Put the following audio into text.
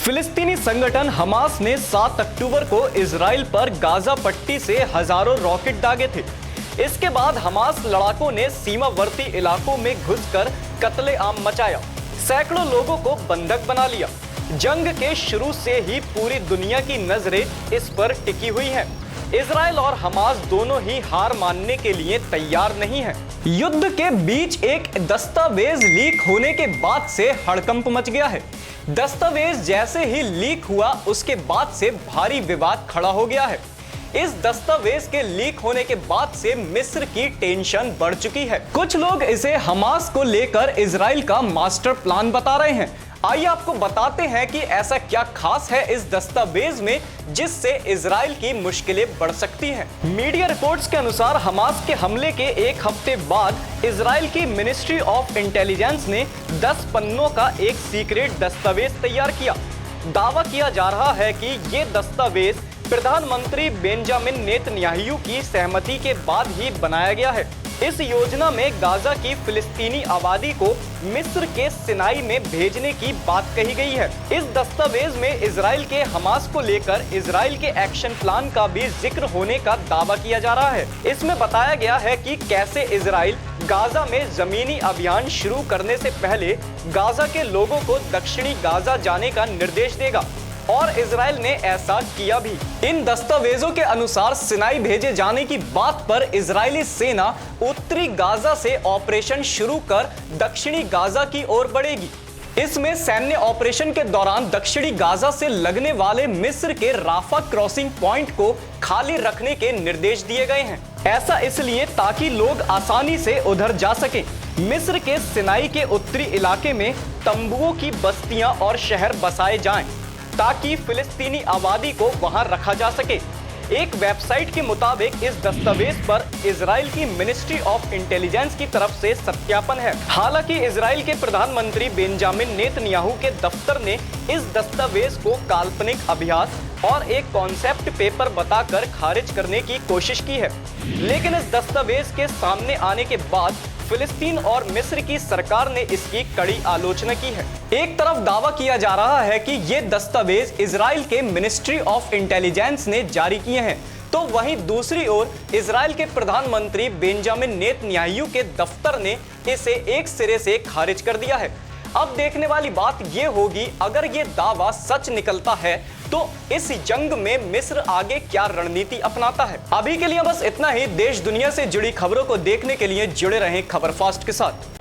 फिलिस्तीनी संगठन हमास ने 7 अक्टूबर को इजराइल पर गाजा पट्टी से हजारों रॉकेट दागे थे। इसके बाद हमास लड़ाकों ने सीमावर्ती इलाकों में घुसकर कत्लेआम मचाया, सैकड़ों लोगों को बंधक बना लिया। जंग के शुरू से ही पूरी दुनिया की नजरें इस पर टिकी हुई हैं। इजराइल और हमास दोनों ही हार मानने के लिए तैयार नहीं हैं। युद्ध के बीच एक दस्तावेज लीक होने के बाद से हड़कंप मच गया है। दस्तावेज जैसे ही लीक हुआ उसके बाद से भारी विवाद खड़ा हो गया है। इस दस्तावेज के लीक होने के बाद से मिस्र की टेंशन बढ़ चुकी है। कुछ लोग इसे हमास को लेकर इजराइल का मास्टर प्लान बता रहे हैं। आइए आपको बताते हैं कि ऐसा क्या खास है इस दस्तावेज में जिससे इजराइल की मुश्किलें बढ़ सकती हैं। मीडिया रिपोर्ट्स के अनुसार हमास के हमले के एक हफ्ते बाद इजराइल की मिनिस्ट्री ऑफ इंटेलिजेंस ने 10 पन्नों का एक सीक्रेट दस्तावेज तैयार किया। दावा किया जा रहा है कि ये दस्तावेज प्रधानमंत्री बेंजामिन नेतन्याहू की सहमति के बाद ही बनाया गया है। इस योजना में गाजा की फिलिस्तीनी आबादी को मिस्र के सिनाई में भेजने की बात कही गई है। इस दस्तावेज में इजराइल के हमास को लेकर इजराइल के एक्शन प्लान का भी जिक्र होने का दावा किया जा रहा है। इसमें बताया गया है कि कैसे इजराइल गाजा में जमीनी अभियान शुरू करने से पहले गाजा के लोगों को दक्षिणी गाजा जाने का निर्देश देगा, और इजराइल ने ऐसा किया भी। इन दस्तावेजों के अनुसार सिनाई भेजे जाने की बात पर इजरायली सेना उत्तरी गाजा से ऑपरेशन शुरू कर दक्षिणी गाजा की ओर बढ़ेगी। इसमें सैन्य ऑपरेशन के दौरान दक्षिणी गाजा से लगने वाले मिस्र के राफा क्रॉसिंग पॉइंट को खाली रखने के निर्देश दिए गए हैं। ऐसा इसलिए ताकि लोग आसानी से उधर जा सकें। मिस्र के सिनाई के उत्तरी इलाके में तंबुओं की बस्तियां और शहर बसाए जाएं, ताकि फिलिस्तीनी आबादी को वहां रखा जा सके। एक वेबसाइट के मुताबिक इस दस्तावेज पर इजराइल की मिनिस्ट्री ऑफ इंटेलिजेंस की तरफ से सत्यापन है। हालांकि इजराइल के प्रधानमंत्री बेंजामिन नेतन्याहू के दफ्तर ने इस दस्तावेज को काल्पनिक अभ्यास और एक कॉन्सेप्ट पेपर बताकर खारिज करने की कोशिश की है। लेकिन इस दस्तावेज के सामने आने के बाद फिलिस्तीन और मिस्र की सरकार ने इसकी कड़ी आलोचना की है। एक तरफ दावा किया जा रहा है कि ये दस्तावेज इजराइल के मिनिस्ट्री ऑफ इंटेलिजेंस ने जारी किए हैं, तो वहीं दूसरी ओर इजराइल के प्रधानमंत्री बेंजामिन नेतन्याहू के दफ्तर ने इसे एक सिरे से खारिज कर दिया है। अब देखने वाली बात यह होगी, अगर ये दावा सच निकलता है तो इस जंग में मिस्र आगे क्या रणनीति अपनाता है। अभी के लिए बस इतना ही। देश दुनिया से जुड़ी खबरों को देखने के लिए जुड़े रहें खबर फास्ट के साथ।